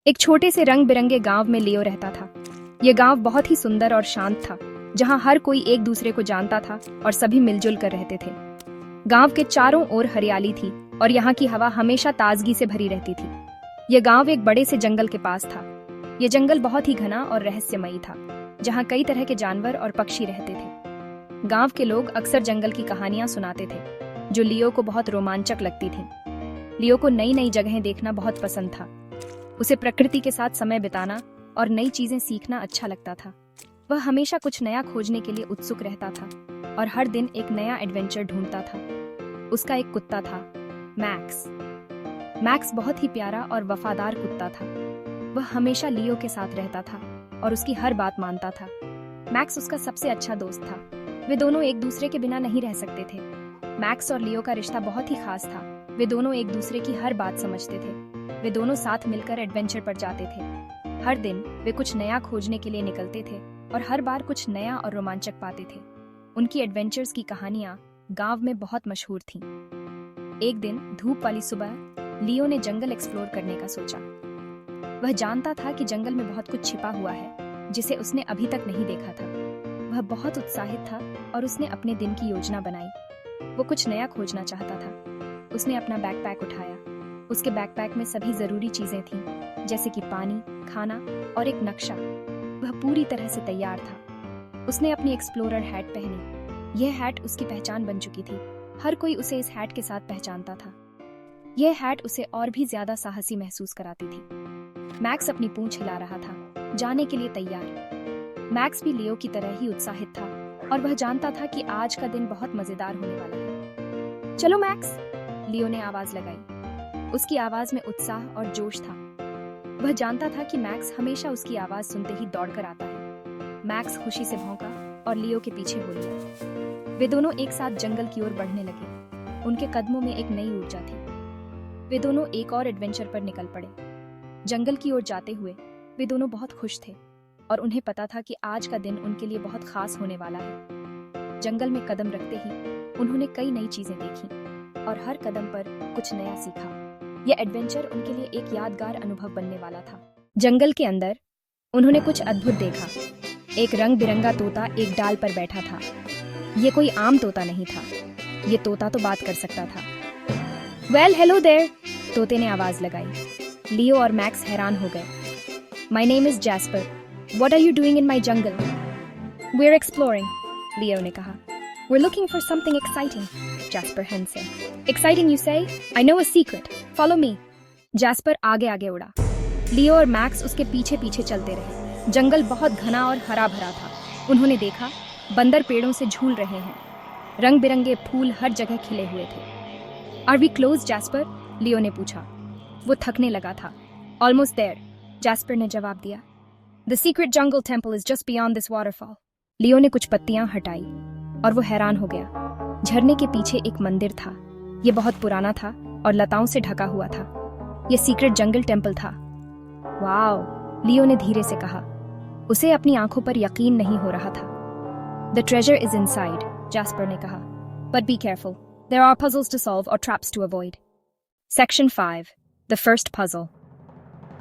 एक छोटे से रंग बिरंगे गांव में लियो रहता था। यह गांव बहुत ही सुंदर और शांत था, जहां हर कोई एक दूसरे को जानता था और सभी मिलजुल कर रहते थे। गांव के चारों ओर हरियाली थी और यहाँ की हवा हमेशा ताजगी से भरी रहती थी। यह गांव एक बड़े से जंगल के पास था। यह जंगल बहुत ही घना और रहस्यमयी था, जहाँ कई तरह के जानवर और पक्षी रहते थे। गांव के लोग अक्सर जंगल की कहानियां सुनाते थे, जो लियो को बहुत रोमांचक लगती थी। लियो को नई नई जगहें देखना बहुत पसंद था। उसे प्रकृति के साथ समय बिताना और नई चीजें सीखना अच्छा लगता था। वह हमेशा कुछ नया खोजने के लिए उत्सुक रहता था और हर दिन एक नया एडवेंचर ढूंढता था। उसका एक कुत्ता था, मैक्स। मैक्स बहुत ही प्यारा और वफादार कुत्ता था। वह हमेशा लियो के साथ रहता था और उसकी हर बात मानता था। मैक्स उसका सबसे अच्छा दोस्त था। वे दोनों एक दूसरे के बिना नहीं रह सकते थे। मैक्स और लियो का रिश्ता बहुत ही खास था। वे दोनों एक दूसरे की हर बात समझते थे। वे दोनों साथ मिलकर एडवेंचर पर जाते थे। हर दिन वे कुछ नया खोजने के लिए निकलते थे और हर बार कुछ नया और रोमांचक पाते थे। उनकी एडवेंचर्स की कहानियां गांव में बहुत मशहूर थीं। एक दिन धूप वाली सुबह लियो ने जंगल एक्सप्लोर करने का सोचा। वह जानता था कि जंगल में बहुत कुछ छिपा हुआ है, जिसे उसने अभी तक नहीं देखा था। वह बहुत उत्साहित था और उसने अपने दिन की योजना बनाई। वो कुछ नया खोजना चाहता था। उसने अपना बैकपैक उठाया। उसके बैकपैक में सभी जरूरी चीजें थीं, जैसे कि पानी, खाना और एक नक्शा। वह पूरी तरह से तैयार था। उसने अपनी एक्सप्लोरर हैट पहनी। यह हैट उसकी पहचान बन चुकी थी। हर कोई उसे इस हैट के साथ पहचानता था। यह हैट उसे और भी ज्यादा साहसी महसूस कराती थी। मैक्स अपनी पूंछ हिला रहा था, जाने के लिए तैयार। मैक्स भी लियो की तरह ही उत्साहित था और वह जानता था कि आज का दिन बहुत मजेदार होने वाला है। चलो मैक्स, लियो ने आवाज लगाई। उसकी आवाज में उत्साह और जोश था। वह जानता था कि मैक्स हमेशा उसकी आवाज सुनते ही दौड़कर आता है। मैक्स खुशी से भौंका और लियो के पीछे हो लिया। वे दोनों एक साथ जंगल की ओर बढ़ने लगे। उनके कदमों में एक नई ऊर्जा थी। वे दोनों एक और एडवेंचर पर निकल पड़े। जंगल की ओर जाते हुए वे दोनों बहुत खुश थे और उन्हें पता था कि आज का दिन उनके लिए बहुत खास होने वाला है। जंगल में कदम रखते ही उन्होंने कई नई चीजें देखी और हर कदम पर कुछ नया सीखा। यह एडवेंचर उनके लिए एक यादगार अनुभव बनने वाला था। जंगल के अंदर उन्होंने कुछ अद्भुत देखा। एक रंग बिरंगा तोता एक डाल पर बैठा था। यह कोई आम तोता नहीं था। यह तोता तो बात कर सकता था। वेल, हेलो देयर, तोते ने आवाज लगाई। लियो और मैक्स हैरान हो गए। My name is Jasper. What are you doing in my jungle? We are exploring, Leo ने कहा। We're looking for something exciting, Jasper Hen said. Exciting, you say? I know a secret. Follow me. Jasper आगे आगे उड़ा। लियो और max उसके पीछे पीछे चलते रहे। जंगल बहुत घना और हरा भरा था। उन्होंने देखा बंदर पेड़ों से झूल रहे हैं। रंग बिरंगे फूल हर जगह खिले हुए थे। Are we close, Jasper? लियो ने पूछा। वो थकने लगा था। Almost there, Jasper ने जवाब दिया। The secret jungle temple is just beyond this waterfall. लियो ने कुछ पत्तियां हटाई और वो हैरान हो गया। झरने के पीछे एक मंदिर था। यह बहुत पुराना था और लताओं से ढका हुआ था। यह सीक्रेट जंगल टेम्पल था। वाओ, लियो ने धीरे से कहा। उसे अपनी आंखों पर यकीन नहीं हो रहा था। The treasure is inside, Jasper ने कहा। But be careful, there are puzzles to solve और traps to avoid. Section 5. The first puzzle.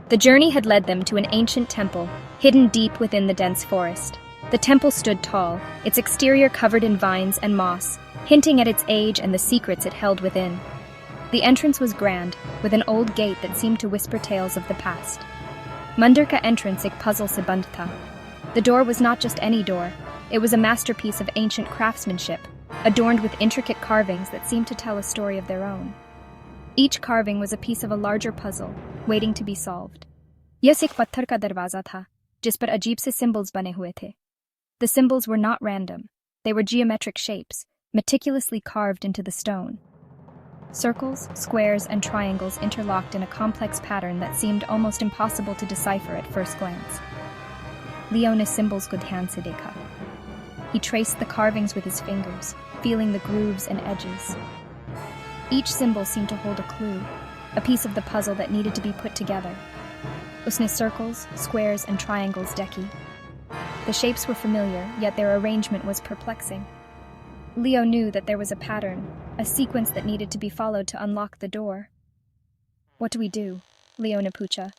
The journey had led them to an ancient temple, hidden deep within the dense forest. The temple stood tall, its exterior covered in vines and moss, hinting at its age and the secrets it held within. The entrance was grand, with an old gate that seemed to whisper tales of the past. Mandir ka entrance ek puzzle se band tha. The door was not just any door, it was a masterpiece of ancient craftsmanship, adorned with intricate carvings that seemed to tell a story of their own. Each carving was a piece of a larger puzzle, waiting to be solved. यह एक पत्थर का दरवाजा था, जिस पर अजीब से symbols बने हुए थे. The symbols were not random. They were geometric shapes, meticulously carved into the stone. Circles, squares, and triangles interlocked in a complex pattern that seemed almost impossible to decipher at first glance. Leo ने symbols को ध्यान से देखा. He traced the carvings with his fingers, feeling the grooves and edges. Each symbol seemed to hold a clue, a piece of the puzzle that needed to be put together. उसने circles, squares, and triangles देखी. The shapes were familiar, yet their arrangement was perplexing. Leo knew that there was a pattern, a sequence that needed to be followed to unlock the door. What do we do? Leo ne पूछा.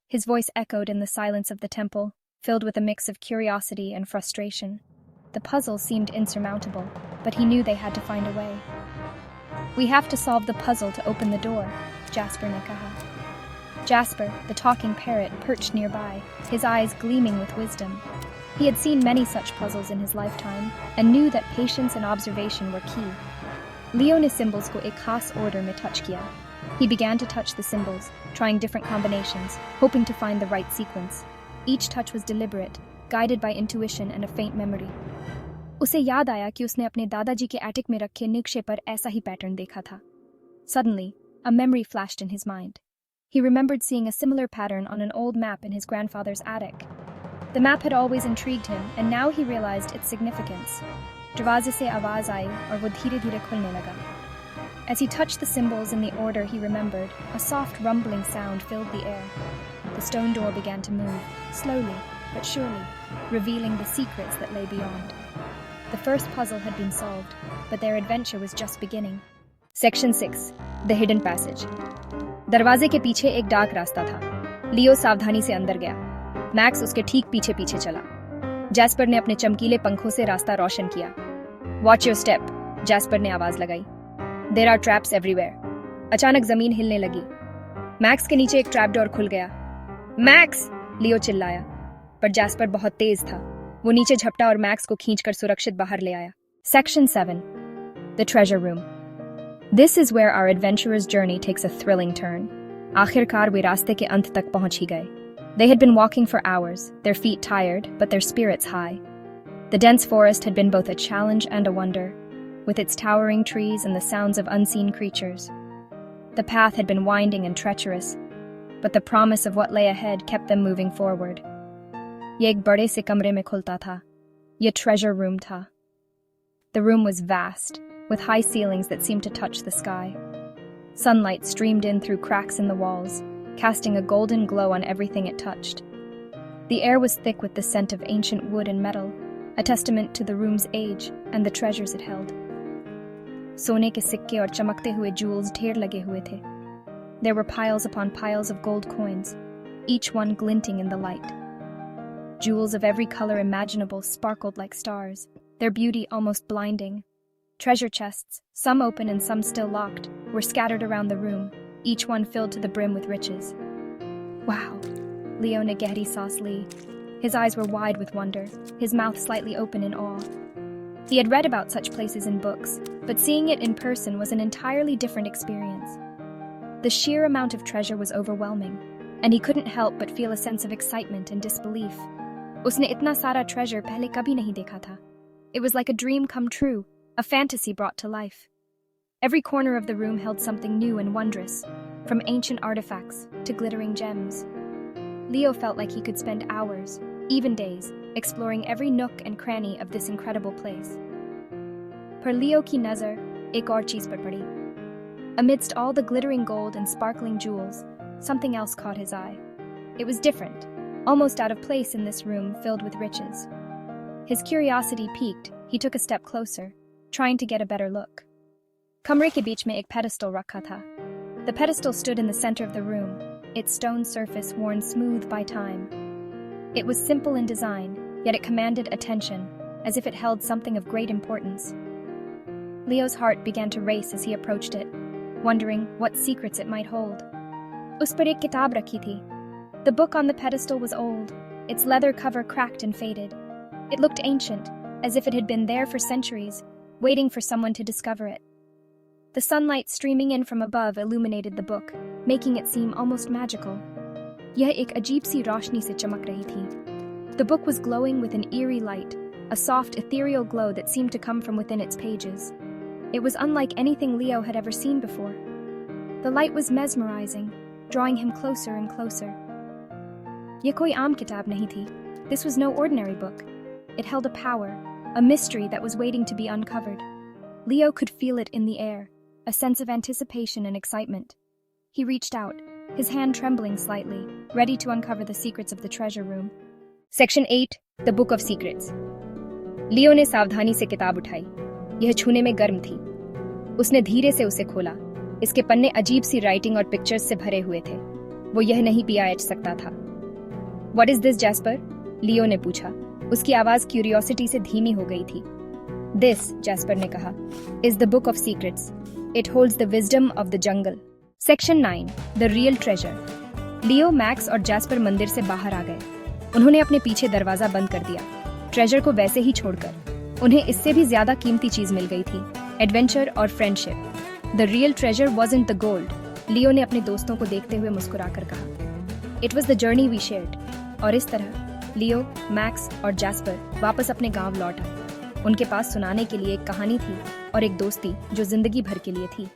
His voice echoed in the silence of the temple, filled with a mix of curiosity and frustration. The puzzle seemed insurmountable, but he knew they had to find a way. "We have to solve the puzzle to open the door," Jasper ne kaha. Jasper, the talking parrot, perched nearby, his eyes gleaming with wisdom. He had seen many such puzzles in his lifetime and knew that patience and observation were key. Leo ne symbols ko ek khas order mein touch kiya. He began to touch the symbols, trying different combinations, hoping to find the right sequence. Each touch was deliberate, guided by intuition and a faint memory. उसे याद आया कि उसने अपने दादाजी के attic में रखे नक्शे पर ऐसा ही पैटर्न देखा था. Suddenly, a memory flashed in his mind. He remembered seeing a similar pattern on an old map in his grandfather's attic. The map had always intrigued him, and now he realized its significance. दरवाजे से आवाज आई और वो धीरे-धीरे खुलने लगा. As he touched the symbols in the order he remembered, a soft rumbling sound filled the air. The stone door began to move, slowly but surely, revealing the secrets that lay beyond. The first puzzle had been solved, but their adventure was just beginning. Section 6. The Hidden Passage. दरवाजे के पीछे एक dark रास्ता था. लियो सावधानी से अंदर गया. मैक्स उसके ठीक पीछे-पीछे चला. जैस्पर ने अपने चमकीले पंखों से रास्ता रोशन किया. Watch your step, जैस्पर ने आवाज लगाई. There are traps everywhere. अचानक जमीन हिलने लगी. मैक्स के नीचे एक ट्रैप डोर खुल गया. मैक्स! लियो चिल्लाया, पर जैस्पर बहुत तेज था. वो नीचे झपटा और मैक्स को खींचकर सुरक्षित बाहर ले आया. Section 7. The Treasure Room. This is where our adventurer's journey takes a thrilling turn. आखिरकार वे रास्ते के अंत तक पहुंच ही गए. They had been walking for hours, their feet tired, but their spirits high. The dense forest had been both a challenge and a wonder, with its towering trees and the sounds of unseen creatures. The path had been winding and treacherous, but the promise of what lay ahead kept them moving forward. ये एक बड़े से कमरे में खुलता था. ये treasure room था. The room was vast, with high ceilings that seemed to touch the sky. Sunlight streamed in through cracks in the walls, casting a golden glow on everything it touched. The air was thick with the scent of ancient wood and metal, a testament to the room's age and the treasures it held. सोने के सिक्के और चमकते हुए jewels ढेर लगे हुए थे. There were piles upon piles of gold coins, each one glinting in the light. Jewels of every color imaginable sparkled like stars, their beauty almost blinding. Treasure chests, some open and some still locked, were scattered around the room, each one filled to the brim with riches. Wow, Leo ne gehri saas li. His eyes were wide with wonder, his mouth slightly open in awe. He had read about such places in books, but seeing it in person was an entirely different experience. The sheer amount of treasure was overwhelming, and he couldn't help but feel a sense of excitement and disbelief. Usne itna sara treasure pehle kabhi nahi dekha tha. It was like a dream come true, a fantasy brought to life. Every corner of the room held something new and wondrous, from ancient artifacts to glittering gems. Leo felt like he could spend hours, even days, exploring every nook and cranny of this incredible place. Per Leo ki nazar ek aur cheez par padi. Amidst all the glittering gold and sparkling jewels, something else caught his eye. It was different, almost out of place in this room filled with riches. His curiosity piqued, he took a step closer, trying to get a better look. कमरे के बीच में एक pedestal रखा था. The pedestal stood in the center of the room, its stone surface worn smooth by time. It was simple in design, yet it commanded attention, as if it held something of great importance. Leo's heart began to race as he approached it, wondering what secrets it might hold. उस पर एक किताब रखी थी. The book on the pedestal was old, its leather cover cracked and faded. It looked ancient, as if it had been there for centuries, waiting for someone to discover it. The sunlight streaming in from above illuminated the book, making it seem almost magical. यह एक अजीब सी रोशनी से चमक रही थी. The book was glowing with an eerie light, a soft ethereal glow that seemed to come from within its pages. It was unlike anything Leo had ever seen before. The light was mesmerizing, drawing him closer and closer. यह कोई आम किताब नहीं थी. This was no ordinary book. It held a power, a mystery that was waiting to be uncovered. Leo could feel it in the air, a sense of anticipation and excitement. He reached out, his hand trembling slightly, ready to uncover the secrets of the treasure room. Section 8. The Book of Secrets. लियो ने सावधानी से किताब उठाई. यह छूने में गर्म थी. उसने धीरे से उसे खोला. इसके पन्ने अजीब सी राइटिंग और पिक्चर्स से भरे हुए थे. वो यह नहीं पिया सकता था। What is this, Jasper? Leo ने पूछा। उसकी आवाज क्यूरियोसिटी से धीमी हो गई थी। This, जैस्पर ने कहा, is the book of secrets. It holds the wisdom of the jungle. Section 9, The Real Treasure. Leo, max और जैस्पर मंदिर से बाहर आ गए। उन्होंने अपने पीछे दरवाजा बंद कर दिया, ट्रेजर को वैसे ही छोड़कर। उन्हें इससे भी ज्यादा कीमती चीज मिल गई थी, एडवेंचर और friendship. The real treasure wasn't the gold, Leo ने अपने दोस्तों को देखते हुए मुस्कुराकर कहा। It was the journey we shared. और इस तरह लियो, मैक्स और जैस्पर वापस अपने गांव लौट आए। उनके पास सुनाने के लिए एक कहानी थी और एक दोस्ती जो जिंदगी भर के लिए थी।